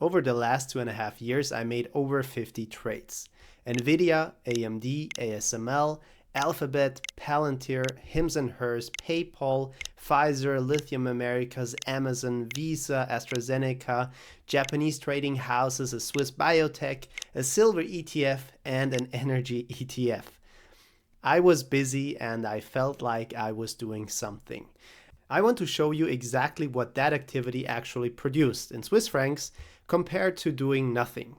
Over the last 2.5 years, I made over 50 trades. Nvidia, AMD, ASML, Alphabet, Palantir, Hims and Hers, PayPal, Pfizer, Lithium Americas, Amazon, Visa, AstraZeneca, Japanese trading houses, a Swiss biotech, a silver ETF, and an energy ETF. I was busy and I felt like I was doing something. I want to show you exactly what that activity actually produced in Swiss francs compared to doing nothing.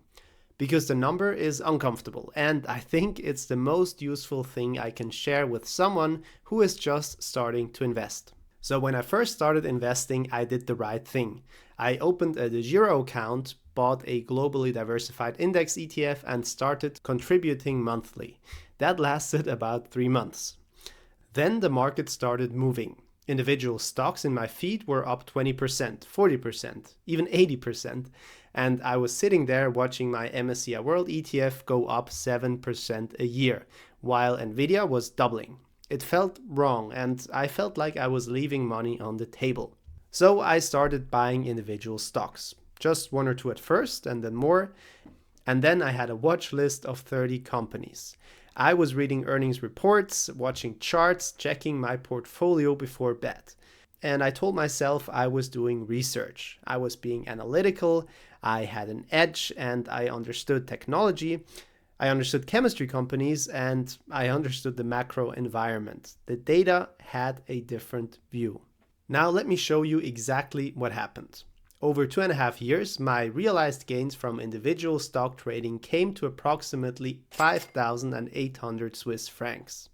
Because the number is uncomfortable, and I think it's the most useful thing I can share with someone who is just starting to invest. So when I first started investing, I did the right thing. I opened a DEGIRO account, bought a globally diversified index ETF, and started contributing monthly. That lasted about 3 months. Then the market started moving. Individual stocks in my feed were up 20%, 40%, even 80%. And I was sitting there watching my MSCI World ETF go up 7% a year, while Nvidia was doubling. It felt wrong, and I felt like I was leaving money on the table. So I started buying individual stocks. Just one or two at first, and then more. And then I had a watch list of 30 companies. I was reading earnings reports, watching charts, checking my portfolio before bed. And I told myself I was doing research. I was being analytical, I had an edge, and I understood technology. I understood chemistry companies, and I understood the macro environment. The data had a different view. Now let me show you exactly what happened. Over 2.5 years, my realized gains from individual stock trading came to approximately 5,800 Swiss francs.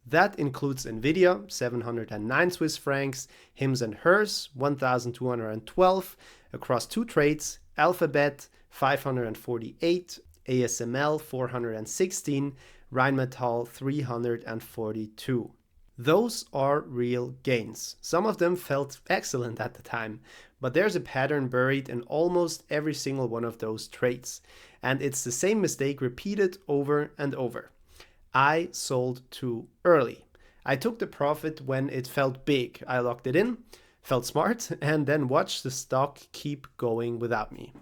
That includes Nvidia, 709 Swiss francs, Hims and Hers, 1,212 across 2 trades, Alphabet, 548, ASML, 416, Rheinmetall, 342. Those are real gains. Some of them felt excellent at the time, but there's a pattern buried in almost every single one of those trades. And it's the same mistake repeated over and over. I sold too early. I took the profit when it felt big. I locked it in, felt smart, and then watched the stock keep going without me.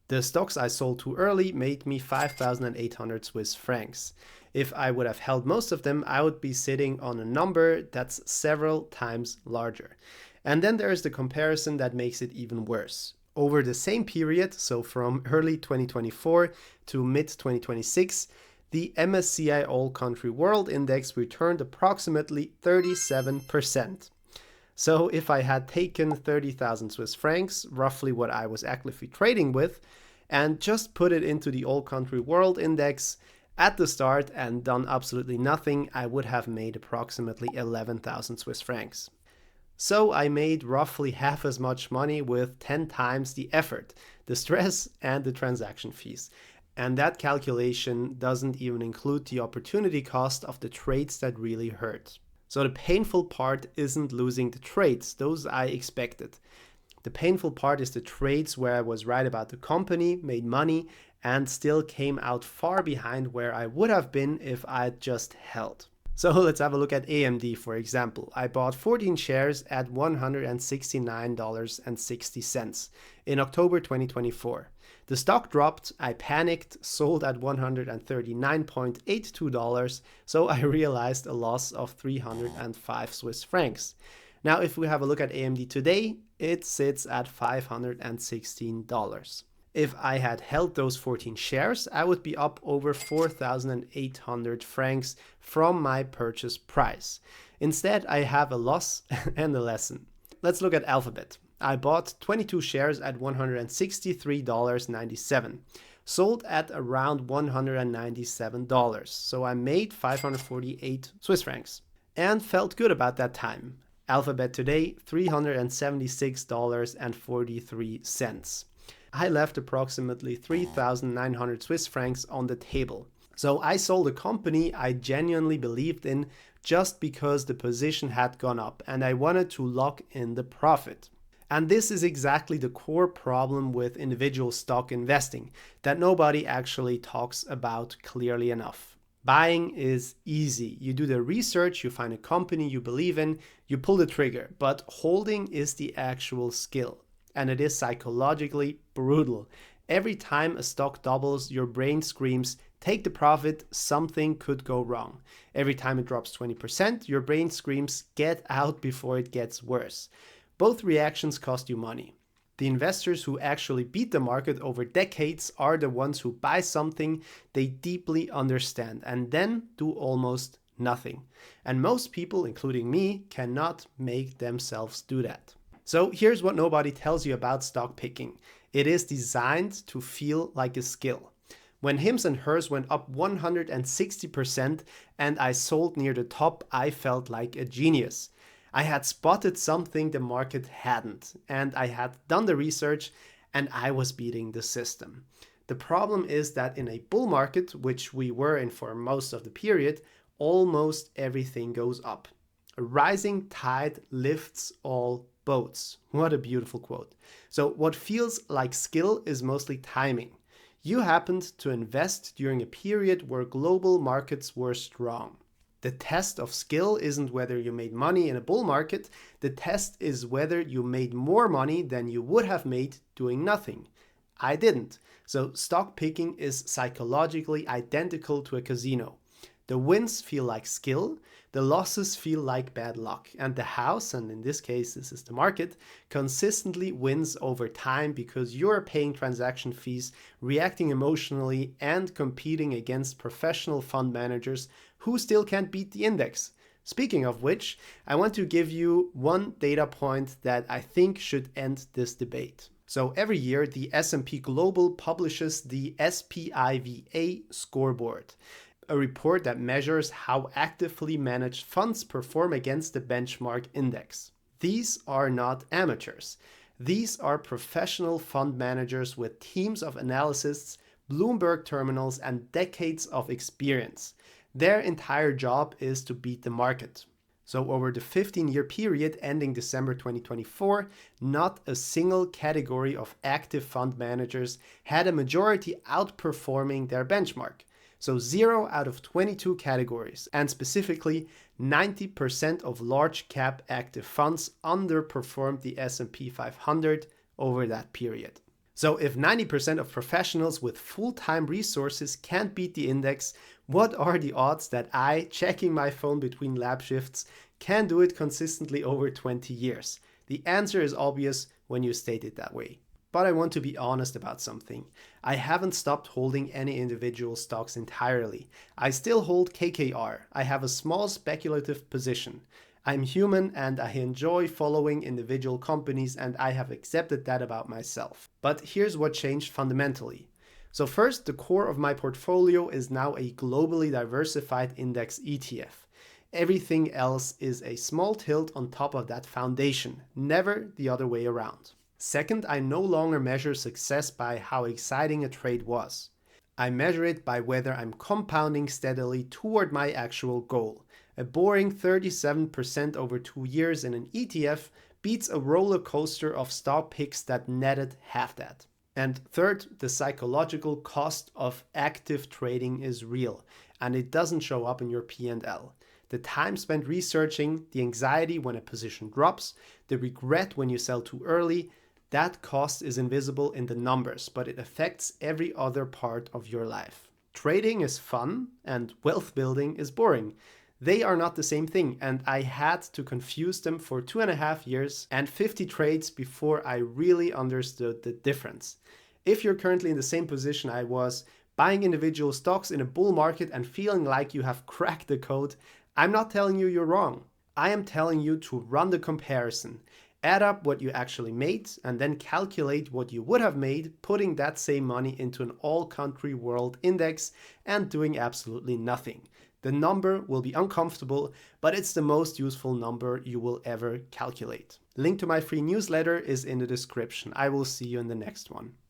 The stocks I sold too early made me 5,800 Swiss francs. If I would have held most of them, I would be sitting on a number that's several times larger. And then there's the comparison that makes it even worse. Over the same period, so from early 2024 to mid-2026, the MSCI All Country World Index returned approximately 37%. So if I had taken 30,000 Swiss francs, roughly what I was actively trading with, and just put it into the All Country World Index at the start and done absolutely nothing, I would have made approximately 11,000 Swiss francs. So I made roughly half as much money with 10 times the effort, the stress, and the transaction fees. And that calculation doesn't even include the opportunity cost of the trades that really hurt. So the painful part isn't losing the trades, those I expected. The painful part is the trades where I was right about the company, made money, and still came out far behind where I would have been if I'd just held. So let's have a look at AMD, for example. I bought 14 shares at $169.60 in October 2024. The stock dropped, I panicked, sold at $139.82, so I realized a loss of 305 Swiss francs. Now, if we have a look at AMD today, it sits at $516. If I had held those 14 shares, I would be up over 4,800 francs from my purchase price. Instead, I have a loss and a lesson. Let's look at Alphabet. I bought 22 shares at $163.97, sold at around $197, so I made 548 Swiss francs and felt good about that time. Alphabet today, $376.43. I left approximately 3,900 Swiss francs on the table. So I sold a company I genuinely believed in just because the position had gone up and I wanted to lock in the profit. And this is exactly the core problem with individual stock investing that nobody actually talks about clearly enough. Buying is easy. You do the research, you find a company you believe in, you pull the trigger, but holding is the actual skill. And it is psychologically brutal. Every time a stock doubles, your brain screams, take the profit, something could go wrong. Every time it drops 20%, your brain screams, get out before it gets worse. Both reactions cost you money. The investors who actually beat the market over decades are the ones who buy something they deeply understand and then do almost nothing. And most people, including me, cannot make themselves do that. So here's what nobody tells you about stock picking. It is designed to feel like a skill. When Hims and Hers went up 160% and I sold near the top, I felt like a genius. I had spotted something the market hadn't, and I had done the research, and I was beating the system. The problem is that in a bull market, which we were in for most of the period, almost everything goes up. A rising tide lifts all boats. What a beautiful quote. So what feels like skill is mostly timing. You happened to invest during a period where global markets were strong. The test of skill isn't whether you made money in a bull market. The test is whether you made more money than you would have made doing nothing. I didn't. So stock picking is psychologically identical to a casino. The wins feel like skill, the losses feel like bad luck, and the house, and in this case this is the market, consistently wins over time because you're paying transaction fees, reacting emotionally, and competing against professional fund managers who still can't beat the index. Speaking of which, I want to give you one data point that I think should end this debate. So every year, the S&P Global publishes the SPIVA scoreboard, a report that measures how actively managed funds perform against the benchmark index. These are not amateurs. These are professional fund managers with teams of analysts, Bloomberg terminals, and decades of experience. Their entire job is to beat the market. So over the 15-year period ending December 2024, not a single category of active fund managers had a majority outperforming their benchmark. So 0 out of 22 categories, and specifically 90% of large cap active funds underperformed the S&P 500 over that period. So if 90% of professionals with full-time resources can't beat the index, what are the odds that I, checking my phone between lab shifts, can do it consistently over 20 years? The answer is obvious when you state it that way. But I want to be honest about something. I haven't stopped holding any individual stocks entirely. I still hold KKR. I have a small speculative position. I'm human and I enjoy following individual companies, and I have accepted that about myself. But here's what changed fundamentally. So first, the core of my portfolio is now a globally diversified index ETF. Everything else is a small tilt on top of that foundation, never the other way around. Second, I no longer measure success by how exciting a trade was. I measure it by whether I'm compounding steadily toward my actual goal. A boring 37% over 2 years in an ETF beats a roller coaster of stock picks that netted half that. And third, the psychological cost of active trading is real, and it doesn't show up in your P&L. The time spent researching, the anxiety when a position drops, the regret when you sell too early, that cost is invisible in the numbers, but it affects every other part of your life. Trading is fun and wealth building is boring. They are not the same thing, and I had to confuse them for 2.5 years and 50 trades before I really understood the difference. If you're currently in the same position I was, buying individual stocks in a bull market and feeling like you have cracked the code, I'm not telling you you're wrong. I am telling you to run the comparison. Add up what you actually made and then calculate what you would have made putting that same money into an all-country world index and doing absolutely nothing. The number will be uncomfortable, but it's the most useful number you will ever calculate. Link to my free newsletter is in the description. I will see you in the next one.